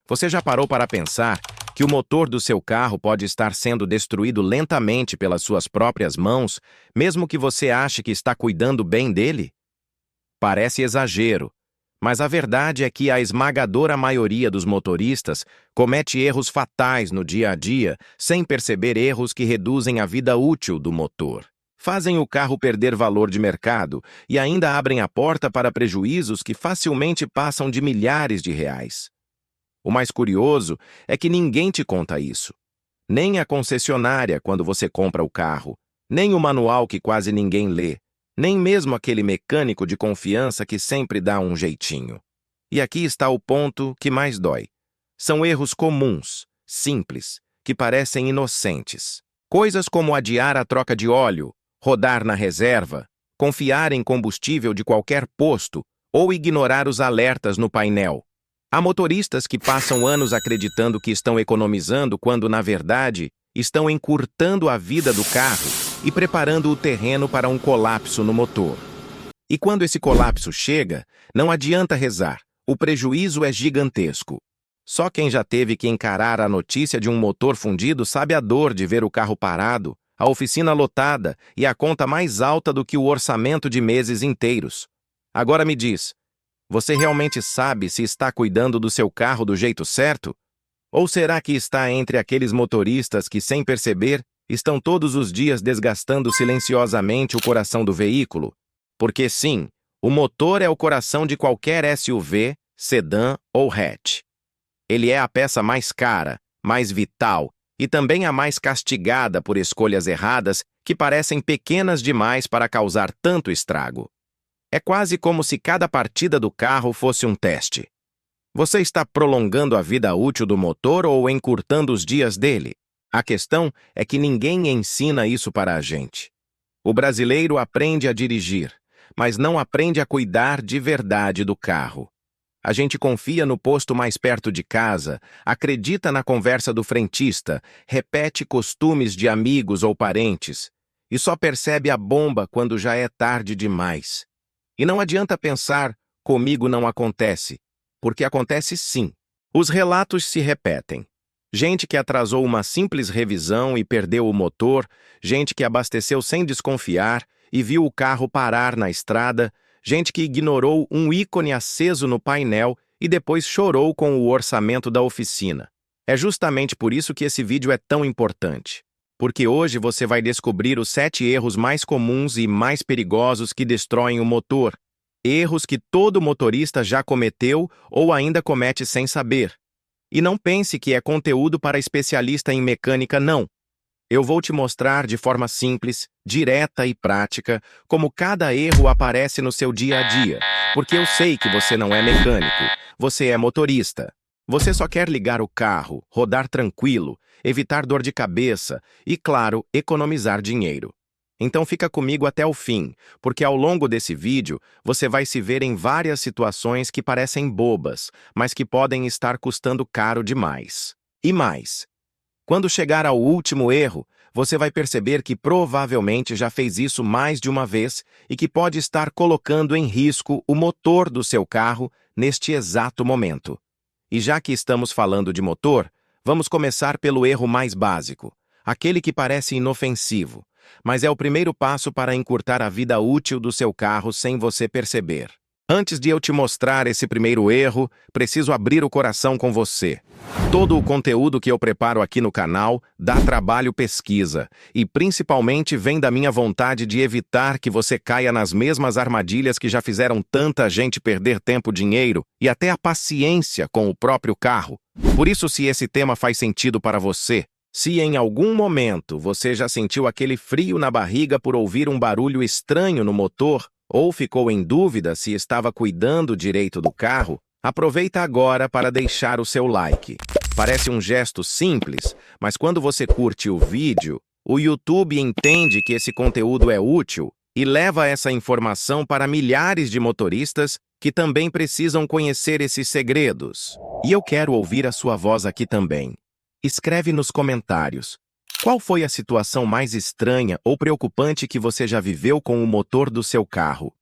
Você já parou para pensar que o motor do seu carro pode estar sendo destruído lentamente pelas suas próprias mãos, mesmo que você ache que está cuidando bem dele? Parece exagero, mas a verdade é que a esmagadora maioria dos motoristas comete erros fatais no dia a dia, sem perceber erros que reduzem a vida útil do motor. Fazem o carro perder valor de mercado e ainda abrem a porta para prejuízos que facilmente passam de milhares de reais. O mais curioso é que ninguém te conta isso. Nem a concessionária quando você compra o carro, nem o manual que quase ninguém lê, nem mesmo aquele mecânico de confiança que sempre dá um jeitinho. E aqui está o ponto que mais dói. São erros comuns, simples, que parecem inocentes. Coisas como adiar a troca de óleo, rodar na reserva, confiar em combustível de qualquer posto ou ignorar os alertas no painel. Há motoristas que passam anos acreditando que estão economizando quando, na verdade, estão encurtando a vida do carro e preparando o terreno para um colapso no motor. E quando esse colapso chega, não adianta rezar, o prejuízo é gigantesco. Só quem já teve que encarar a notícia de um motor fundido sabe a dor de ver o carro parado, a oficina lotada e a conta mais alta do que o orçamento de meses inteiros. Agora me diz, você realmente sabe se está cuidando do seu carro do jeito certo? Ou será que está entre aqueles motoristas que, sem perceber, estão todos os dias desgastando silenciosamente o coração do veículo? Porque sim, o motor é o coração de qualquer SUV, sedã ou hatch. Ele é a peça mais cara, mais vital e também a mais castigada por escolhas erradas que parecem pequenas demais para causar tanto estrago. É quase como se cada partida do carro fosse um teste. Você está prolongando a vida útil do motor ou encurtando os dias dele? A questão é que ninguém ensina isso para a gente. O brasileiro aprende a dirigir, mas não aprende a cuidar de verdade do carro. A gente confia no posto mais perto de casa, acredita na conversa do frentista, repete costumes de amigos ou parentes, e só percebe a bomba quando já é tarde demais. E não adianta pensar, comigo não acontece, porque acontece sim. Os relatos se repetem. Gente que atrasou uma simples revisão e perdeu o motor, gente que abasteceu sem desconfiar e viu o carro parar na estrada, gente que ignorou um ícone aceso no painel e depois chorou com o orçamento da oficina. É justamente por isso que esse vídeo é tão importante. Porque hoje você vai descobrir os 7 erros mais comuns e mais perigosos que destroem o motor. Erros que todo motorista já cometeu ou ainda comete sem saber. E não pense que é conteúdo para especialista em mecânica, não. Eu vou te mostrar de forma simples, direta e prática como cada erro aparece no seu dia a dia, porque eu sei que você não é mecânico, você é motorista. Você só quer ligar o carro, rodar tranquilo, evitar dor de cabeça e, claro, economizar dinheiro. Então fica comigo até o fim, porque ao longo desse vídeo você vai se ver em várias situações que parecem bobas, mas que podem estar custando caro demais. E mais, quando chegar ao último erro, você vai perceber que provavelmente já fez isso mais de uma vez e que pode estar colocando em risco o motor do seu carro neste exato momento. E já que estamos falando de motor, vamos começar pelo erro mais básico, aquele que parece inofensivo, mas é o primeiro passo para encurtar a vida útil do seu carro sem você perceber. Antes de eu te mostrar esse primeiro erro, preciso abrir o coração com você. Todo o conteúdo que eu preparo aqui no canal dá trabalho pesquisa e principalmente vem da minha vontade de evitar que você caia nas mesmas armadilhas que já fizeram tanta gente perder tempo, dinheiro e até a paciência com o próprio carro. Por isso, se esse tema faz sentido para você, se em algum momento você já sentiu aquele frio na barriga por ouvir um barulho estranho no motor, ou ficou em dúvida se estava cuidando direito do carro, aproveita agora para deixar o seu like. Parece um gesto simples, mas quando você curte o vídeo, o YouTube entende que esse conteúdo é útil e leva essa informação para milhares de motoristas que também precisam conhecer esses segredos. E eu quero ouvir a sua voz aqui também. Escreve nos comentários. Qual foi a situação mais estranha ou preocupante que você já viveu com o motor do seu carro?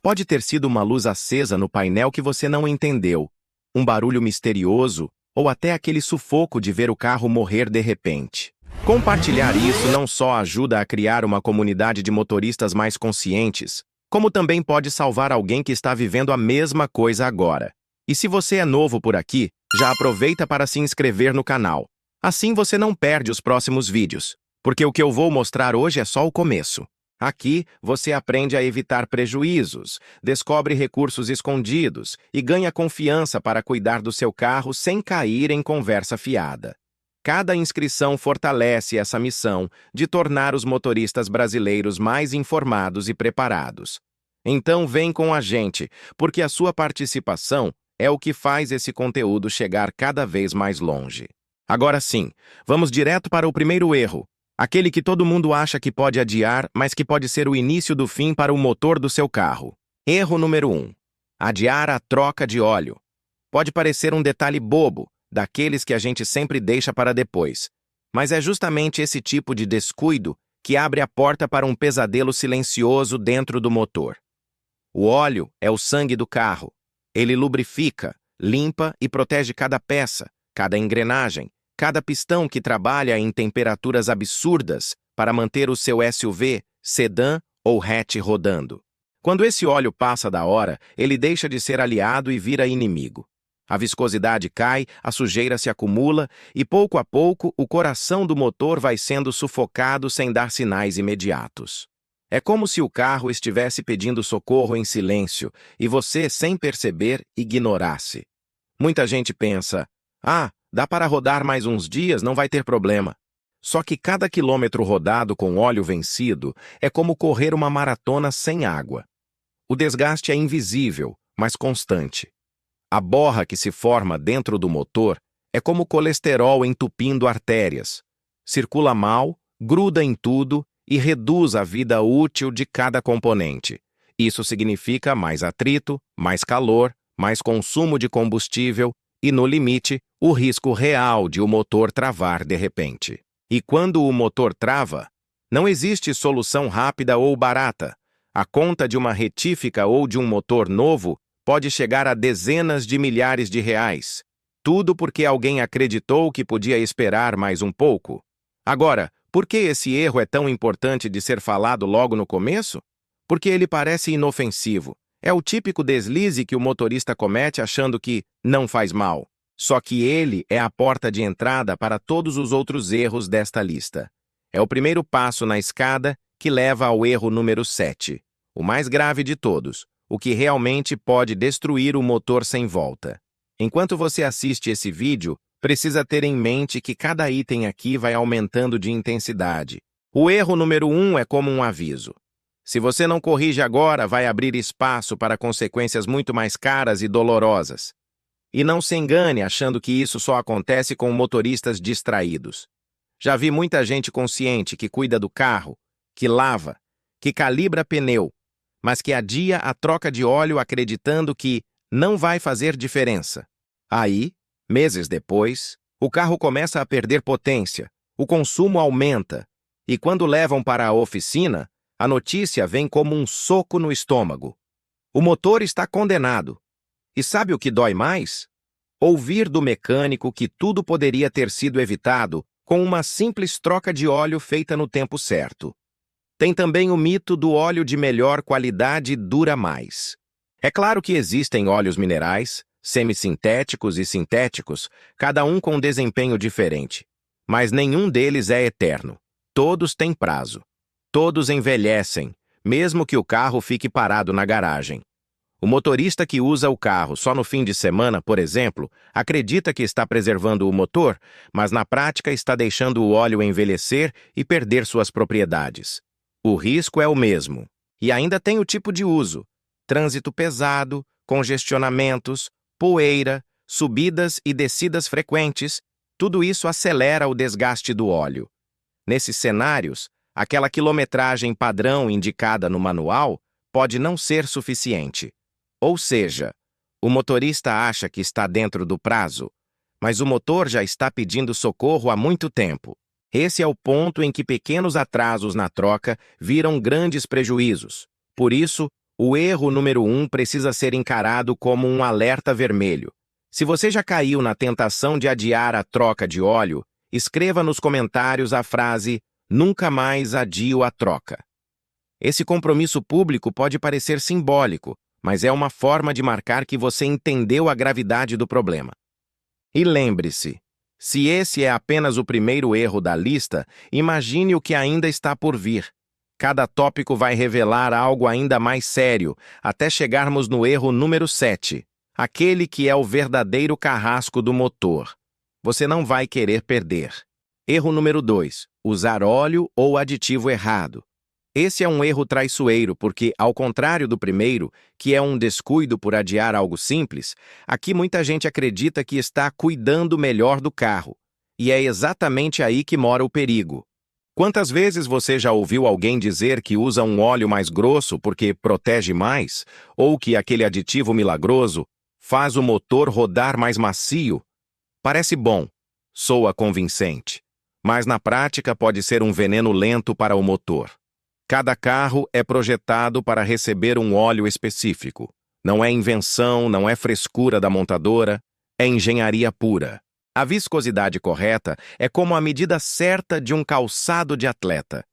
Pode ter sido uma luz acesa no painel que você não entendeu, um barulho misterioso ou até aquele sufoco de ver o carro morrer de repente. Compartilhar isso não só ajuda a criar uma comunidade de motoristas mais conscientes, como também pode salvar alguém que está vivendo a mesma coisa agora. E se você é novo por aqui, já aproveita para se inscrever no canal. Assim você não perde os próximos vídeos, porque o que eu vou mostrar hoje é só o começo. Aqui, você aprende a evitar prejuízos, descobre recursos escondidos e ganha confiança para cuidar do seu carro sem cair em conversa fiada. Cada inscrição fortalece essa missão de tornar os motoristas brasileiros mais informados e preparados. Então vem com a gente, porque a sua participação é o que faz esse conteúdo chegar cada vez mais longe. Agora sim, vamos direto para o primeiro erro. Aquele que todo mundo acha que pode adiar, mas que pode ser o início do fim para o motor do seu carro. Erro número 1. Adiar a troca de óleo. Pode parecer um detalhe bobo, daqueles que a gente sempre deixa para depois. Mas é justamente esse tipo de descuido que abre a porta para um pesadelo silencioso dentro do motor. O óleo é o sangue do carro. Ele lubrifica, limpa e protege cada peça, cada engrenagem, cada pistão que trabalha em temperaturas absurdas para manter o seu SUV, sedã ou hatch rodando. Quando esse óleo passa da hora, ele deixa de ser aliado e vira inimigo. A viscosidade cai, a sujeira se acumula e, pouco a pouco, o coração do motor vai sendo sufocado sem dar sinais imediatos. É como se o carro estivesse pedindo socorro em silêncio e você, sem perceber, ignorasse. Muita gente pensa, dá para rodar mais uns dias, não vai ter problema. Só que cada quilômetro rodado com óleo vencido é como correr uma maratona sem água. O desgaste é invisível, mas constante. A borra que se forma dentro do motor é como colesterol entupindo artérias. Circula mal, gruda em tudo e reduz a vida útil de cada componente. Isso significa mais atrito, mais calor, mais consumo de combustível e, no limite, o risco real de o motor travar de repente. E quando o motor trava, não existe solução rápida ou barata. A conta de uma retífica ou de um motor novo pode chegar a dezenas de milhares de reais. Tudo porque alguém acreditou que podia esperar mais um pouco. Agora, por que esse erro é tão importante de ser falado logo no começo? Porque ele parece inofensivo. É o típico deslize que o motorista comete achando que não faz mal. Só que ele é a porta de entrada para todos os outros erros desta lista. É o primeiro passo na escada que leva ao erro número 7, o mais grave de todos, o que realmente pode destruir o motor sem volta. Enquanto você assiste esse vídeo, precisa ter em mente que cada item aqui vai aumentando de intensidade. O erro número 1 é como um aviso. Se você não corrige agora, vai abrir espaço para consequências muito mais caras e dolorosas. E não se engane achando que isso só acontece com motoristas distraídos. Já vi muita gente consciente que cuida do carro, que lava, que calibra pneu, mas que adia a troca de óleo acreditando que não vai fazer diferença. Aí, meses depois, o carro começa a perder potência, o consumo aumenta, e quando levam para a oficina, a notícia vem como um soco no estômago. O motor está condenado. E sabe o que dói mais? Ouvir do mecânico que tudo poderia ter sido evitado com uma simples troca de óleo feita no tempo certo. Tem também o mito do óleo de melhor qualidade dura mais. É claro que existem óleos minerais, semissintéticos e sintéticos, cada um com um desempenho diferente. Mas nenhum deles é eterno. Todos têm prazo. Todos envelhecem, mesmo que o carro fique parado na garagem. O motorista que usa o carro só no fim de semana, por exemplo, acredita que está preservando o motor, mas na prática está deixando o óleo envelhecer e perder suas propriedades. O risco é o mesmo. E ainda tem o tipo de uso: trânsito pesado, congestionamentos, poeira, subidas e descidas frequentes. Tudo isso acelera o desgaste do óleo. Nesses cenários, aquela quilometragem padrão indicada no manual pode não ser suficiente. Ou seja, o motorista acha que está dentro do prazo, mas o motor já está pedindo socorro há muito tempo. Esse é o ponto em que pequenos atrasos na troca viram grandes prejuízos. Por isso, o erro número 1 precisa ser encarado como um alerta vermelho. Se você já caiu na tentação de adiar a troca de óleo, escreva nos comentários a frase "Nunca mais adio a troca". Esse compromisso público pode parecer simbólico, mas é uma forma de marcar que você entendeu a gravidade do problema. E lembre-se, se esse é apenas o primeiro erro da lista, imagine o que ainda está por vir. Cada tópico vai revelar algo ainda mais sério, até chegarmos no erro número 7, aquele que é o verdadeiro carrasco do motor. Você não vai querer perder. Erro número 2, usar óleo ou aditivo errado. Esse é um erro traiçoeiro porque, ao contrário do primeiro, que é um descuido por adiar algo simples, aqui muita gente acredita que está cuidando melhor do carro. E é exatamente aí que mora o perigo. Quantas vezes você já ouviu alguém dizer que usa um óleo mais grosso porque protege mais, ou que aquele aditivo milagroso faz o motor rodar mais macio? Parece bom, soa convincente, mas na prática pode ser um veneno lento para o motor. Cada carro é projetado para receber um óleo específico. Não é invenção, não é frescura da montadora, é engenharia pura. A viscosidade correta é como a medida certa de um calçado de atleta.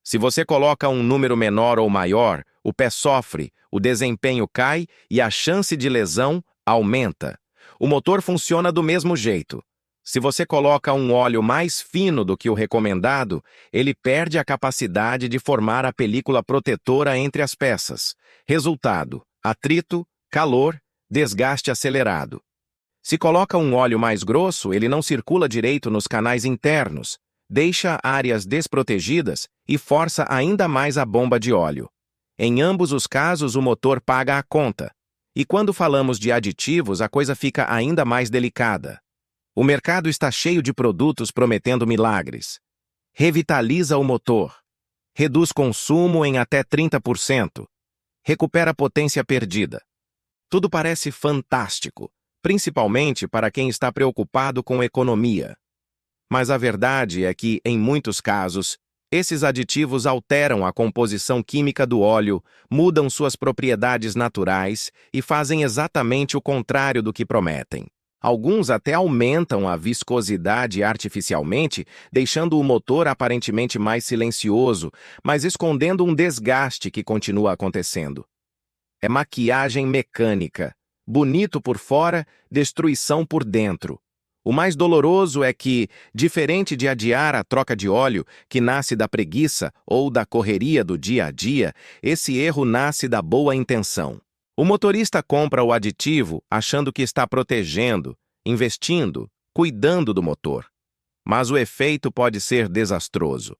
Se você coloca um número menor ou maior, o pé sofre, o desempenho cai e a chance de lesão aumenta. O motor funciona do mesmo jeito. Se você coloca um óleo mais fino do que o recomendado, ele perde a capacidade de formar a película protetora entre as peças. Resultado: atrito, calor, desgaste acelerado. Se coloca um óleo mais grosso, ele não circula direito nos canais internos, deixa áreas desprotegidas e força ainda mais a bomba de óleo. Em ambos os casos, o motor paga a conta. E quando falamos de aditivos, a coisa fica ainda mais delicada. O mercado está cheio de produtos prometendo milagres. Revitaliza o motor. Reduz consumo em até 30%. Recupera potência perdida. Tudo parece fantástico, principalmente para quem está preocupado com economia. Mas a verdade é que, em muitos casos, esses aditivos alteram a composição química do óleo, mudam suas propriedades naturais e fazem exatamente o contrário do que prometem. Alguns até aumentam a viscosidade artificialmente, deixando o motor aparentemente mais silencioso, mas escondendo um desgaste que continua acontecendo. É maquiagem mecânica. Bonito por fora, destruição por dentro. O mais doloroso é que, diferente de adiar a troca de óleo, que nasce da preguiça ou da correria do dia a dia, esse erro nasce da boa intenção. O motorista compra o aditivo achando que está protegendo, investindo, cuidando do motor. Mas o efeito pode ser desastroso.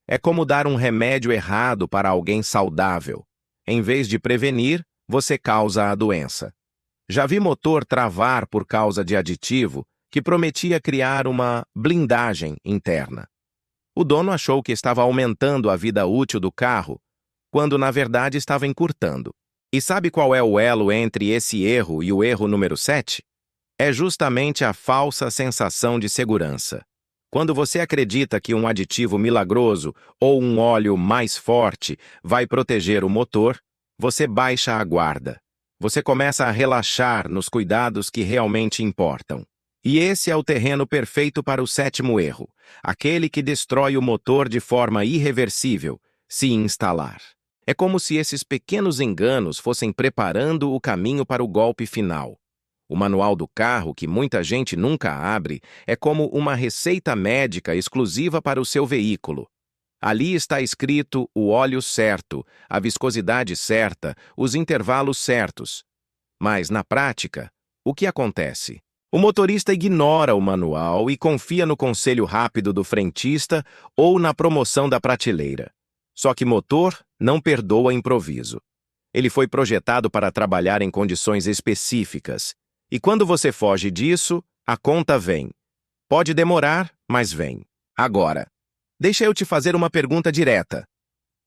É como dar um remédio errado para alguém saudável. Em vez de prevenir, você causa a doença. Já vi motor travar por causa de aditivo que prometia criar uma blindagem interna. O dono achou que estava aumentando a vida útil do carro, quando na verdade estava encurtando. E sabe qual é o elo entre esse erro e o erro número 7? É justamente a falsa sensação de segurança. Quando você acredita que um aditivo milagroso ou um óleo mais forte vai proteger o motor, você baixa a guarda. Você começa a relaxar nos cuidados que realmente importam. E esse é o terreno perfeito para o 7º erro, aquele que destrói o motor de forma irreversível, se instalar. É como se esses pequenos enganos fossem preparando o caminho para o golpe final. O manual do carro, que muita gente nunca abre, é como uma receita médica exclusiva para o seu veículo. Ali está escrito o óleo certo, a viscosidade certa, os intervalos certos. Mas, na prática, o que acontece? O motorista ignora o manual e confia no conselho rápido do frentista ou na promoção da prateleira. Só que motor não perdoa improviso. Ele foi projetado para trabalhar em condições específicas. E quando você foge disso, a conta vem. Pode demorar, mas vem. Agora, deixa eu te fazer uma pergunta direta.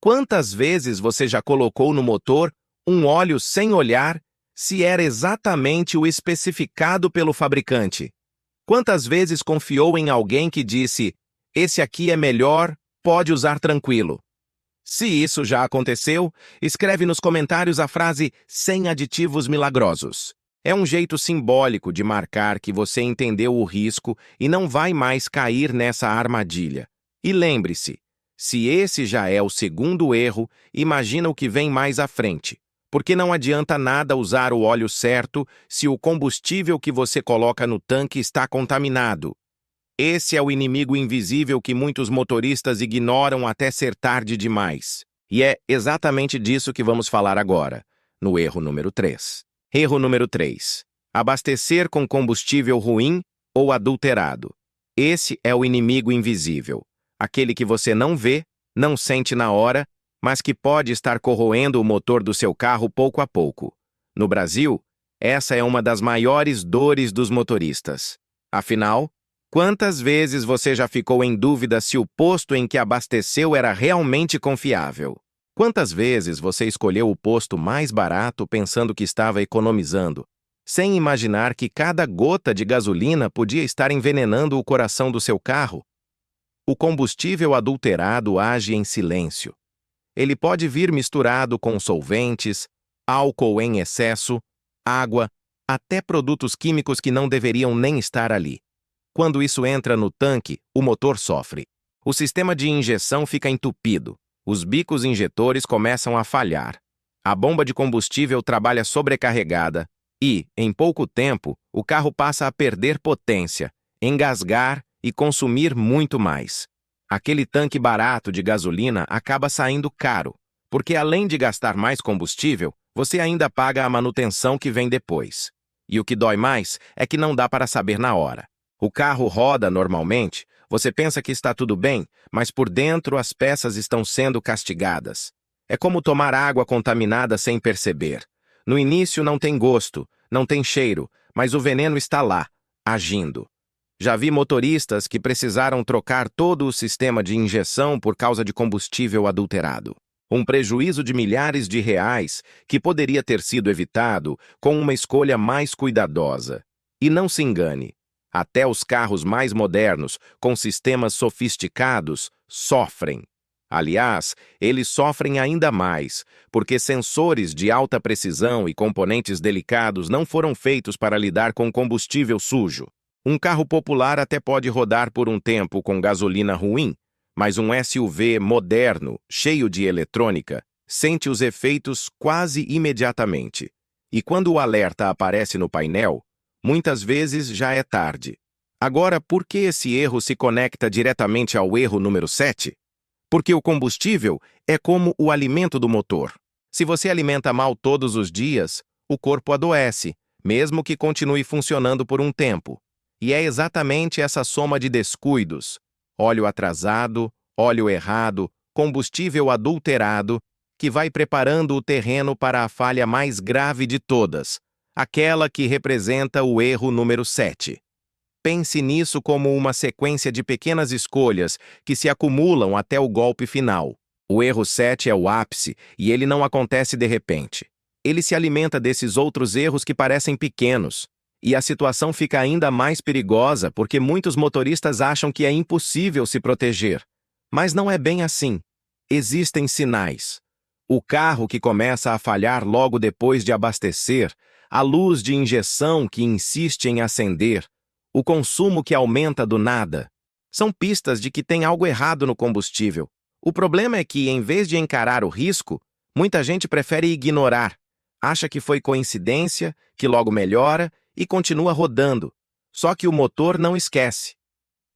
Quantas vezes você já colocou no motor um óleo sem olhar se era exatamente o especificado pelo fabricante? Quantas vezes confiou em alguém que disse, esse aqui é melhor, pode usar tranquilo? Se isso já aconteceu, escreve nos comentários a frase sem aditivos milagrosos. É um jeito simbólico de marcar que você entendeu o risco e não vai mais cair nessa armadilha. E lembre-se, se esse já é o segundo erro, imagina o que vem mais à frente. Porque não adianta nada usar o óleo certo se o combustível que você coloca no tanque está contaminado. Esse é o inimigo invisível que muitos motoristas ignoram até ser tarde demais. E é exatamente disso que vamos falar agora, no erro número 3. Erro número 3. Abastecer com combustível ruim ou adulterado. Esse é o inimigo invisível. Aquele que você não vê, não sente na hora, mas que pode estar corroendo o motor do seu carro pouco a pouco. No Brasil, essa é uma das maiores dores dos motoristas. Afinal, quantas vezes você já ficou em dúvida se o posto em que abasteceu era realmente confiável? Quantas vezes você escolheu o posto mais barato pensando que estava economizando, sem imaginar que cada gota de gasolina podia estar envenenando o coração do seu carro? O combustível adulterado age em silêncio. Ele pode vir misturado com solventes, álcool em excesso, água, até produtos químicos que não deveriam nem estar ali. Quando isso entra no tanque, o motor sofre. O sistema de injeção fica entupido. Os bicos injetores começam a falhar. A bomba de combustível trabalha sobrecarregada e, em pouco tempo, o carro passa a perder potência, engasgar e consumir muito mais. Aquele tanque barato de gasolina acaba saindo caro, porque além de gastar mais combustível, você ainda paga a manutenção que vem depois. E o que dói mais é que não dá para saber na hora. O carro roda normalmente, você pensa que está tudo bem, mas por dentro as peças estão sendo castigadas. É como tomar água contaminada sem perceber. No início não tem gosto, não tem cheiro, mas o veneno está lá, agindo. Já vi motoristas que precisaram trocar todo o sistema de injeção por causa de combustível adulterado. Um prejuízo de milhares de reais que poderia ter sido evitado com uma escolha mais cuidadosa. E não se engane, até os carros mais modernos, com sistemas sofisticados, sofrem. Aliás, eles sofrem ainda mais, porque sensores de alta precisão e componentes delicados não foram feitos para lidar com combustível sujo. Um carro popular até pode rodar por um tempo com gasolina ruim, mas um SUV moderno, cheio de eletrônica, sente os efeitos quase imediatamente. E quando o alerta aparece no painel, muitas vezes já é tarde. Agora, por que esse erro se conecta diretamente ao erro número 7? Porque o combustível é como o alimento do motor. Se você alimenta mal todos os dias, o corpo adoece, mesmo que continue funcionando por um tempo. E é exatamente essa soma de descuidos, óleo atrasado, óleo errado, combustível adulterado, que vai preparando o terreno para a falha mais grave de todas, aquela que representa o erro número 7. Pense nisso como uma sequência de pequenas escolhas que se acumulam até o golpe final. O erro 7 é o ápice e ele não acontece de repente. Ele se alimenta desses outros erros que parecem pequenos. E a situação fica ainda mais perigosa porque muitos motoristas acham que é impossível se proteger. Mas não é bem assim. Existem sinais. O carro que começa a falhar logo depois de abastecer, a luz de injeção que insiste em acender, o consumo que aumenta do nada. São pistas de que tem algo errado no combustível. O problema é que, em vez de encarar o risco, muita gente prefere ignorar. Acha que foi coincidência, que logo melhora e continua rodando. Só que o motor não esquece.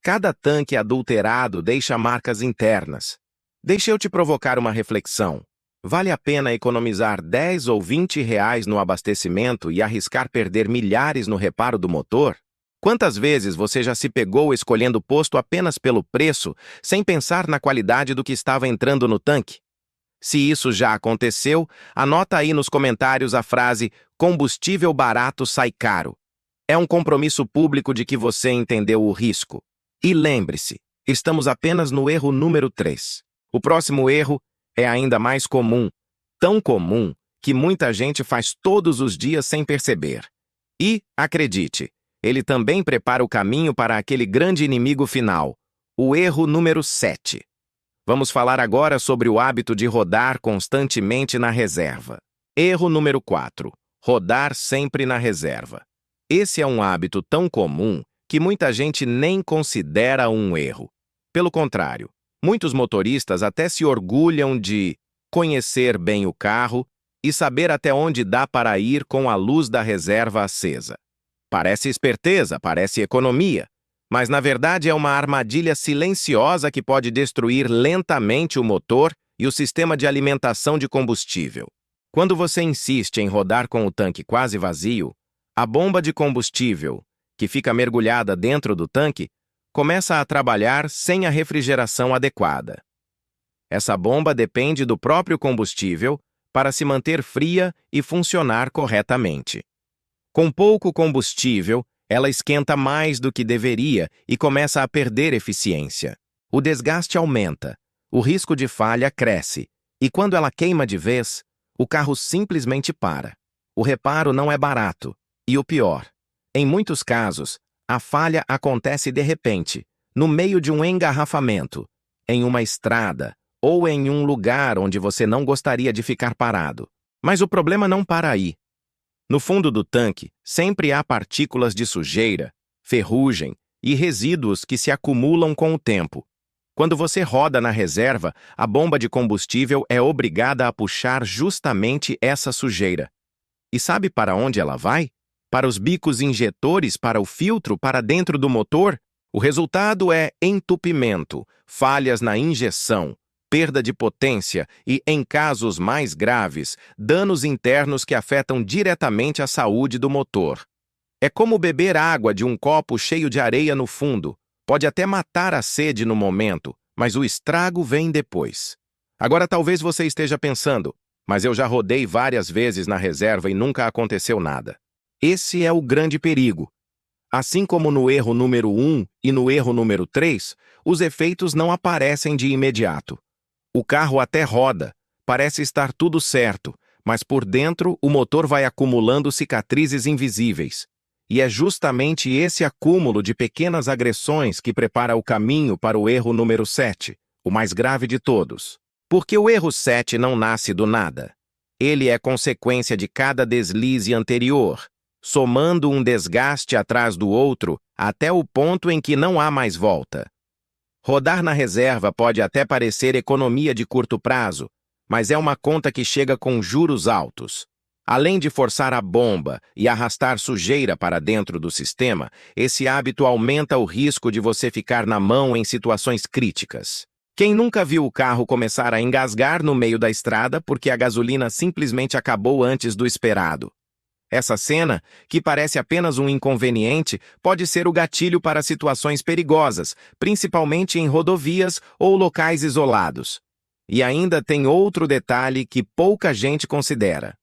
Cada tanque adulterado deixa marcas internas. Deixa eu te provocar uma reflexão. Vale a pena economizar 10 ou 20 reais no abastecimento e arriscar perder milhares no reparo do motor? Quantas vezes você já se pegou escolhendo posto apenas pelo preço, sem pensar na qualidade do que estava entrando no tanque? Se isso já aconteceu, anota aí nos comentários a frase "combustível barato sai caro". É um compromisso público de que você entendeu o risco. E lembre-se, estamos apenas no erro número 3. O próximo erro é ainda mais comum, tão comum que muita gente faz todos os dias sem perceber. E, acredite, ele também prepara o caminho para aquele grande inimigo final, o erro número 7. Vamos falar agora sobre o hábito de rodar constantemente na reserva. Erro número 4. Rodar sempre na reserva. Esse é um hábito tão comum que muita gente nem considera um erro. Pelo contrário, muitos motoristas até se orgulham de conhecer bem o carro e saber até onde dá para ir com a luz da reserva acesa. Parece esperteza, parece economia, mas na verdade é uma armadilha silenciosa que pode destruir lentamente o motor e o sistema de alimentação de combustível. Quando você insiste em rodar com o tanque quase vazio, a bomba de combustível, que fica mergulhada dentro do tanque, começa a trabalhar sem a refrigeração adequada. Essa bomba depende do próprio combustível para se manter fria e funcionar corretamente. Com pouco combustível, ela esquenta mais do que deveria e começa a perder eficiência. O desgaste aumenta, o risco de falha cresce, e quando ela queima de vez, o carro simplesmente para. O reparo não é barato, e o pior, em muitos casos, a falha acontece de repente, no meio de um engarrafamento, em uma estrada ou em um lugar onde você não gostaria de ficar parado. Mas o problema não para aí. No fundo do tanque, sempre há partículas de sujeira, ferrugem e resíduos que se acumulam com o tempo. Quando você roda na reserva, a bomba de combustível é obrigada a puxar justamente essa sujeira. E sabe para onde ela vai? Para os bicos injetores, para o filtro, para dentro do motor? O resultado é entupimento, falhas na injeção, perda de potência e, em casos mais graves, danos internos que afetam diretamente a saúde do motor. É como beber água de um copo cheio de areia no fundo. Pode até matar a sede no momento, mas o estrago vem depois. Agora talvez você esteja pensando, mas eu já rodei várias vezes na reserva e nunca aconteceu nada. Esse é o grande perigo. Assim como no erro número 1 e no erro número 3, os efeitos não aparecem de imediato. O carro até roda, parece estar tudo certo, mas por dentro o motor vai acumulando cicatrizes invisíveis. E é justamente esse acúmulo de pequenas agressões que prepara o caminho para o erro número 7, o mais grave de todos. Porque o erro 7 não nasce do nada. Ele é consequência de cada deslize anterior, somando um desgaste atrás do outro até o ponto em que não há mais volta. Rodar na reserva pode até parecer economia de curto prazo, mas é uma conta que chega com juros altos. Além de forçar a bomba e arrastar sujeira para dentro do sistema, esse hábito aumenta o risco de você ficar na mão em situações críticas. Quem nunca viu o carro começar a engasgar no meio da estrada porque a gasolina simplesmente acabou antes do esperado? Essa cena, que parece apenas um inconveniente, pode ser o gatilho para situações perigosas, principalmente em rodovias ou locais isolados. E ainda tem outro detalhe que pouca gente considera.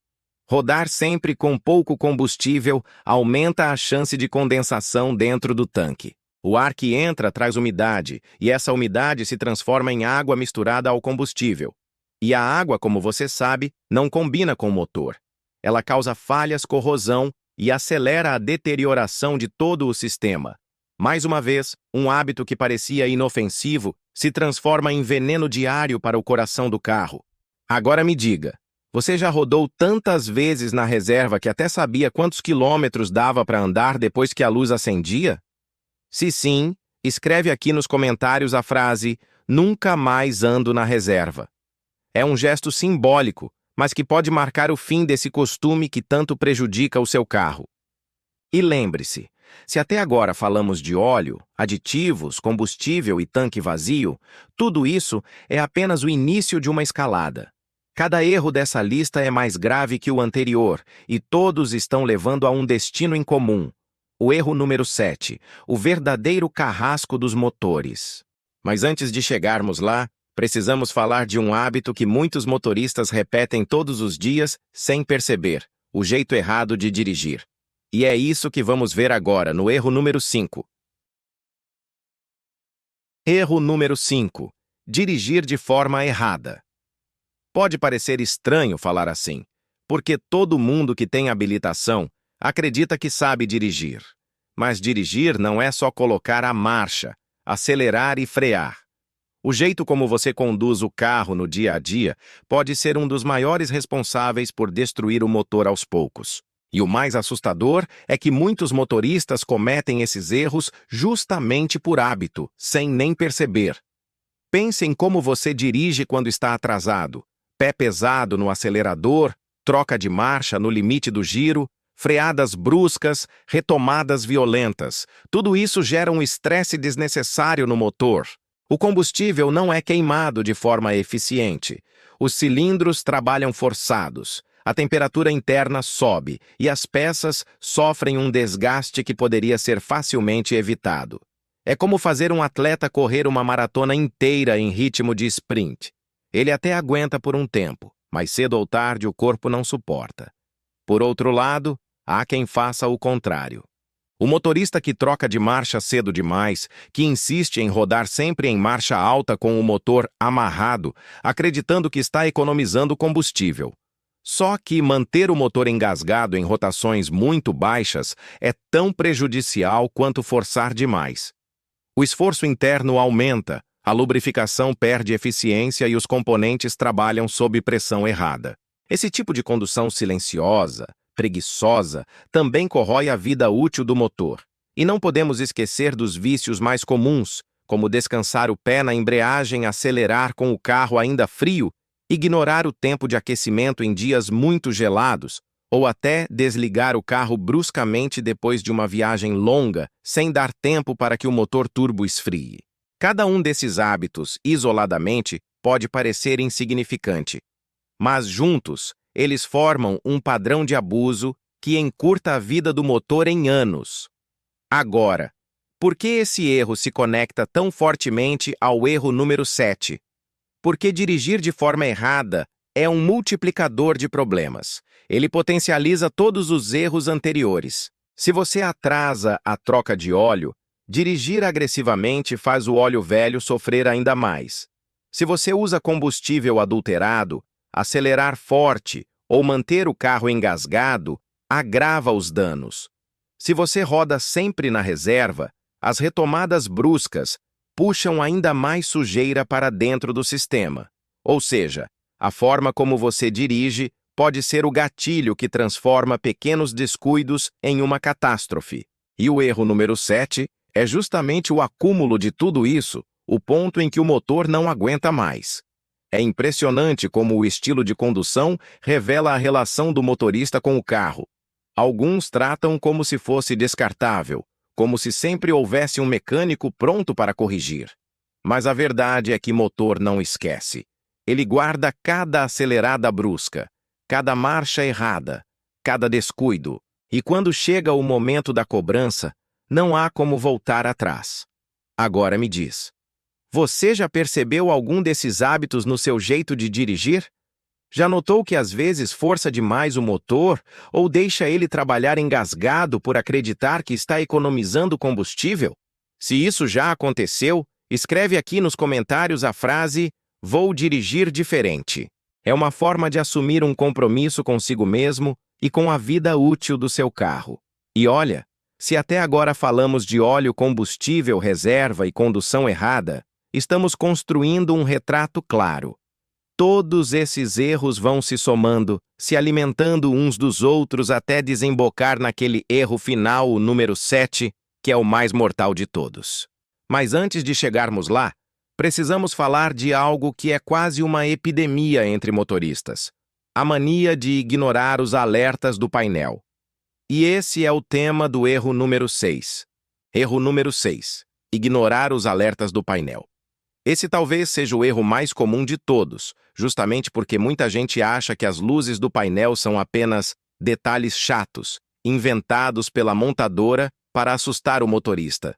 Rodar sempre com pouco combustível aumenta a chance de condensação dentro do tanque. O ar que entra traz umidade, e essa umidade se transforma em água misturada ao combustível. E a água, como você sabe, não combina com o motor. Ela causa falhas, corrosão e acelera a deterioração de todo o sistema. Mais uma vez, um hábito que parecia inofensivo se transforma em veneno diário para o coração do carro. Agora me diga, você já rodou tantas vezes na reserva que até sabia quantos quilômetros dava para andar depois que a luz acendia? Se sim, escreve aqui nos comentários a frase "Nunca mais ando na reserva". É um gesto simbólico, mas que pode marcar o fim desse costume que tanto prejudica o seu carro. E lembre-se, se até agora falamos de óleo, aditivos, combustível e tanque vazio, tudo isso é apenas o início de uma escalada. Cada erro dessa lista é mais grave que o anterior, e todos estão levando a um destino em comum. O erro número 7, o verdadeiro carrasco dos motores. Mas antes de chegarmos lá, precisamos falar de um hábito que muitos motoristas repetem todos os dias sem perceber: o jeito errado de dirigir. E é isso que vamos ver agora no erro número 5. Erro número 5. Dirigir de forma errada. Pode parecer estranho falar assim, porque todo mundo que tem habilitação acredita que sabe dirigir. Mas dirigir não é só colocar a marcha, acelerar e frear. O jeito como você conduz o carro no dia a dia pode ser um dos maiores responsáveis por destruir o motor aos poucos. E o mais assustador é que muitos motoristas cometem esses erros justamente por hábito, sem nem perceber. Pense em como você dirige quando está atrasado. Pé pesado no acelerador, troca de marcha no limite do giro, freadas bruscas, retomadas violentas. Tudo isso gera um estresse desnecessário no motor. O combustível não é queimado de forma eficiente. Os cilindros trabalham forçados. A temperatura interna sobe e as peças sofrem um desgaste que poderia ser facilmente evitado. É como fazer um atleta correr uma maratona inteira em ritmo de sprint. Ele até aguenta por um tempo, mas cedo ou tarde o corpo não suporta. Por outro lado, há quem faça o contrário. O motorista que troca de marcha cedo demais, que insiste em rodar sempre em marcha alta com o motor amarrado, acreditando que está economizando combustível. Só que manter o motor engasgado em rotações muito baixas é tão prejudicial quanto forçar demais. O esforço interno aumenta, a lubrificação perde eficiência e os componentes trabalham sob pressão errada. Esse tipo de condução silenciosa, preguiçosa, também corrói a vida útil do motor. E não podemos esquecer dos vícios mais comuns, como descansar o pé na embreagem, acelerar com o carro ainda frio, ignorar o tempo de aquecimento em dias muito gelados, ou até desligar o carro bruscamente depois de uma viagem longa, sem dar tempo para que o motor turbo esfrie. Cada um desses hábitos, isoladamente, pode parecer insignificante, mas juntos, eles formam um padrão de abuso que encurta a vida do motor em anos. Agora, por que esse erro se conecta tão fortemente ao erro número 7? Porque dirigir de forma errada é um multiplicador de problemas. Ele potencializa todos os erros anteriores. Se você atrasa a troca de óleo, dirigir agressivamente faz o óleo velho sofrer ainda mais. Se você usa combustível adulterado, acelerar forte ou manter o carro engasgado agrava os danos. Se você roda sempre na reserva, as retomadas bruscas puxam ainda mais sujeira para dentro do sistema. Ou seja, a forma como você dirige pode ser o gatilho que transforma pequenos descuidos em uma catástrofe. E o erro número 7 é justamente o acúmulo de tudo isso, o ponto em que o motor não aguenta mais. É impressionante como o estilo de condução revela a relação do motorista com o carro. Alguns tratam como se fosse descartável, como se sempre houvesse um mecânico pronto para corrigir. Mas a verdade é que motor não esquece. Ele guarda cada acelerada brusca, cada marcha errada, cada descuido. E quando chega o momento da cobrança, não há como voltar atrás. Agora me diz, você já percebeu algum desses hábitos no seu jeito de dirigir? Já notou que às vezes força demais o motor ou deixa ele trabalhar engasgado por acreditar que está economizando combustível? Se isso já aconteceu, escreve aqui nos comentários a frase "Vou dirigir diferente". É uma forma de assumir um compromisso consigo mesmo e com a vida útil do seu carro. E olha, se até agora falamos de óleo, combustível, reserva e condução errada, estamos construindo um retrato claro. Todos esses erros vão se somando, se alimentando uns dos outros até desembocar naquele erro final, o número 7, que é o mais mortal de todos. Mas antes de chegarmos lá, precisamos falar de algo que é quase uma epidemia entre motoristas: a mania de ignorar os alertas do painel. E esse é o tema do erro número 6. Erro número 6. Ignorar os alertas do painel. Esse talvez seja o erro mais comum de todos, justamente porque muita gente acha que as luzes do painel são apenas detalhes chatos, inventados pela montadora para assustar o motorista.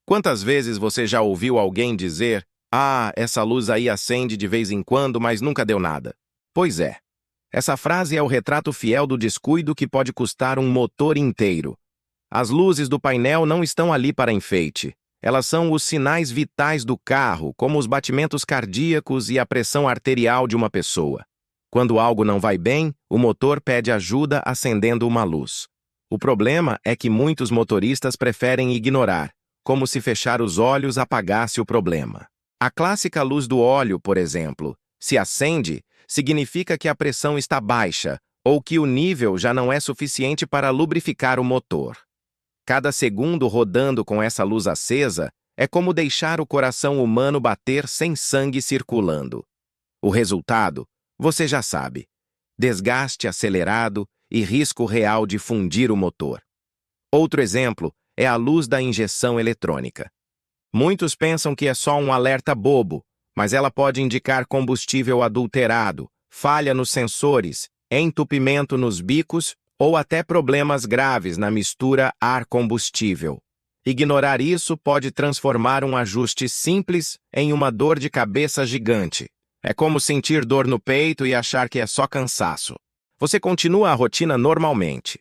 Quantas vezes você já ouviu alguém dizer: "Ah, essa luz aí acende de vez em quando, mas nunca deu nada"? Pois é. Essa frase é o retrato fiel do descuido que pode custar um motor inteiro. As luzes do painel não estão ali para enfeite. Elas são os sinais vitais do carro, como os batimentos cardíacos e a pressão arterial de uma pessoa. Quando algo não vai bem, o motor pede ajuda acendendo uma luz. O problema é que muitos motoristas preferem ignorar, como se fechar os olhos apagasse o problema. A clássica luz do óleo, por exemplo, se acende, significa que a pressão está baixa, ou que o nível já não é suficiente para lubrificar o motor. Cada segundo rodando com essa luz acesa é como deixar o coração humano bater sem sangue circulando. O resultado, você já sabe: desgaste acelerado e risco real de fundir o motor. Outro exemplo é a luz da injeção eletrônica. Muitos pensam que é só um alerta bobo, mas ela pode indicar combustível adulterado, falha nos sensores, entupimento nos bicos ou até problemas graves na mistura ar-combustível. Ignorar isso pode transformar um ajuste simples em uma dor de cabeça gigante. É como sentir dor no peito e achar que é só cansaço. Você continua a rotina normalmente,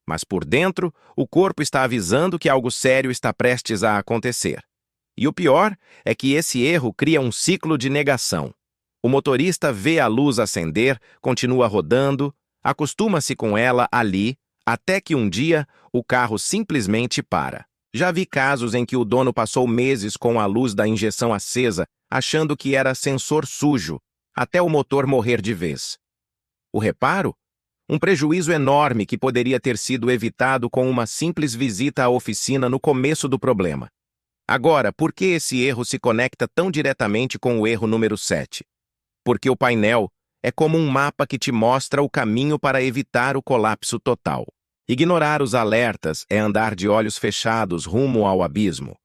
mas por dentro, o corpo está avisando que algo sério está prestes a acontecer. E o pior é que esse erro cria um ciclo de negação. O motorista vê a luz acender, continua rodando, acostuma-se com ela ali, até que um dia o carro simplesmente para. Já vi casos em que o dono passou meses com a luz da injeção acesa, achando que era sensor sujo, até o motor morrer de vez. O reparo? Um prejuízo enorme que poderia ter sido evitado com uma simples visita à oficina no começo do problema. Agora, por que esse erro se conecta tão diretamente com o erro número 7? Porque o painel é como um mapa que te mostra o caminho para evitar o colapso total. Ignorar os alertas é andar de olhos fechados rumo ao abismo.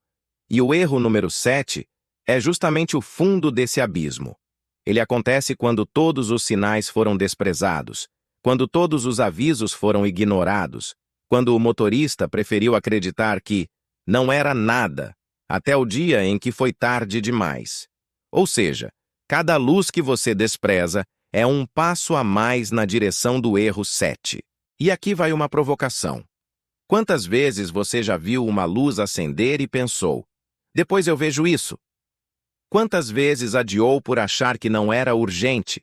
E o erro número 7 é justamente o fundo desse abismo. Ele acontece quando todos os sinais foram desprezados, quando todos os avisos foram ignorados, quando o motorista preferiu acreditar que não era nada, até o dia em que foi tarde demais. Ou seja, cada luz que você despreza é um passo a mais na direção do erro 7. E aqui vai uma provocação. Quantas vezes você já viu uma luz acender e pensou: depois eu vejo isso? Quantas vezes adiou por achar que não era urgente?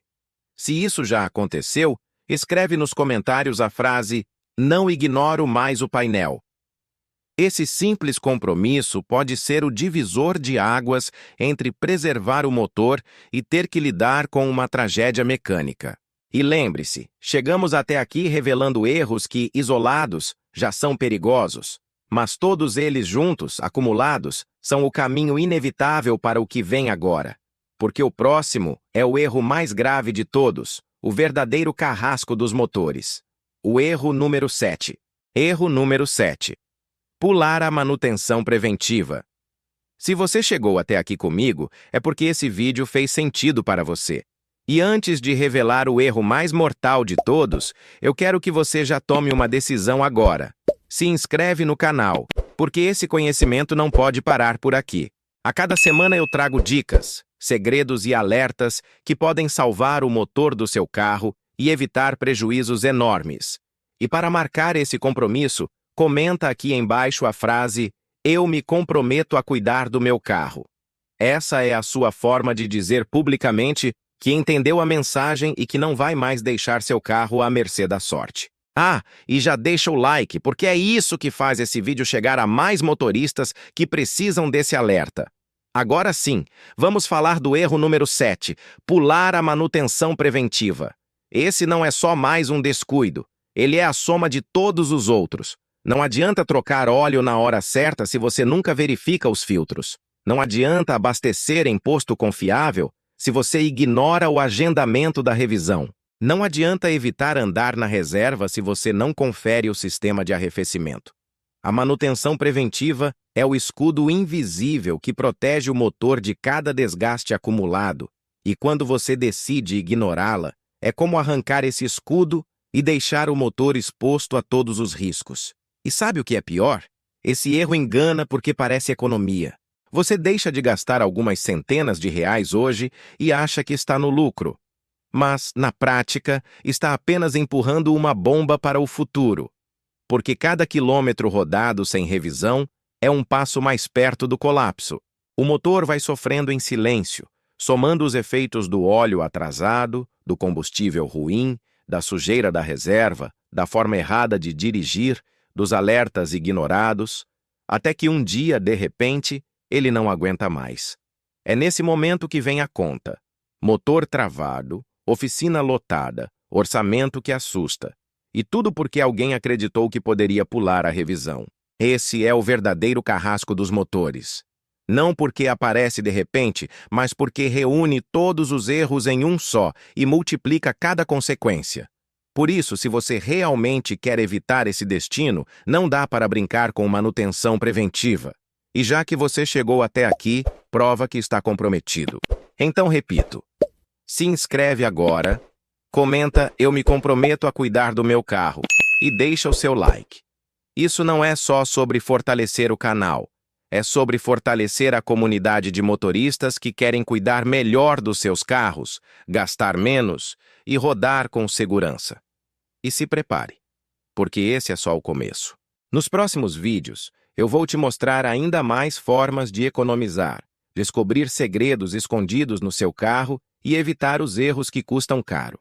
Se isso já aconteceu, escreve nos comentários a frase: não ignoro mais o painel. Esse simples compromisso pode ser o divisor de águas entre preservar o motor e ter que lidar com uma tragédia mecânica. E lembre-se, chegamos até aqui revelando erros que, isolados, já são perigosos, mas todos eles juntos, acumulados, são o caminho inevitável para o que vem agora. Porque o próximo é o erro mais grave de todos, o verdadeiro carrasco dos motores. O erro número 7. Erro número 7. Pular a manutenção preventiva. Se você chegou até aqui comigo, é porque esse vídeo fez sentido para você. E antes de revelar o erro mais mortal de todos, eu quero que você já tome uma decisão agora. Se inscreve no canal, porque esse conhecimento não pode parar por aqui. A cada semana eu trago dicas, segredos e alertas que podem salvar o motor do seu carro e evitar prejuízos enormes. E para marcar esse compromisso, comenta aqui embaixo a frase: eu me comprometo a cuidar do meu carro. Essa é a sua forma de dizer publicamente que entendeu a mensagem e que não vai mais deixar seu carro à mercê da sorte. Ah, e já deixa o like, porque é isso que faz esse vídeo chegar a mais motoristas que precisam desse alerta. Agora sim, vamos falar do erro número 7, pular a manutenção preventiva. Esse não é só mais um descuido, ele é a soma de todos os outros. Não adianta trocar óleo na hora certa se você nunca verifica os filtros. Não adianta abastecer em posto confiável se você ignora o agendamento da revisão. Não adianta evitar andar na reserva se você não confere o sistema de arrefecimento. A manutenção preventiva é o escudo invisível que protege o motor de cada desgaste acumulado, e quando você decide ignorá-la, é como arrancar esse escudo e deixar o motor exposto a todos os riscos. E sabe o que é pior? Esse erro engana porque parece economia. Você deixa de gastar algumas centenas de reais hoje e acha que está no lucro. Mas, na prática, está apenas empurrando uma bomba para o futuro. Porque cada quilômetro rodado sem revisão é um passo mais perto do colapso. O motor vai sofrendo em silêncio, somando os efeitos do óleo atrasado, do combustível ruim, da sujeira da reserva, da forma errada de dirigir, dos alertas ignorados, até que um dia, de repente, ele não aguenta mais. É nesse momento que vem a conta. Motor travado, oficina lotada, orçamento que assusta. E tudo porque alguém acreditou que poderia pular a revisão. Esse é o verdadeiro carrasco dos motores. Não porque aparece de repente, mas porque reúne todos os erros em um só e multiplica cada consequência. Por isso, se você realmente quer evitar esse destino, não dá para brincar com manutenção preventiva. E já que você chegou até aqui, prova que está comprometido. Então repito, se inscreve agora, comenta "Eu me comprometo a cuidar do meu carro" e deixa o seu like. Isso não é só sobre fortalecer o canal, é sobre fortalecer a comunidade de motoristas que querem cuidar melhor dos seus carros, gastar menos e rodar com segurança. E se prepare, porque esse é só o começo. Nos próximos vídeos, eu vou te mostrar ainda mais formas de economizar, descobrir segredos escondidos no seu carro e evitar os erros que custam caro.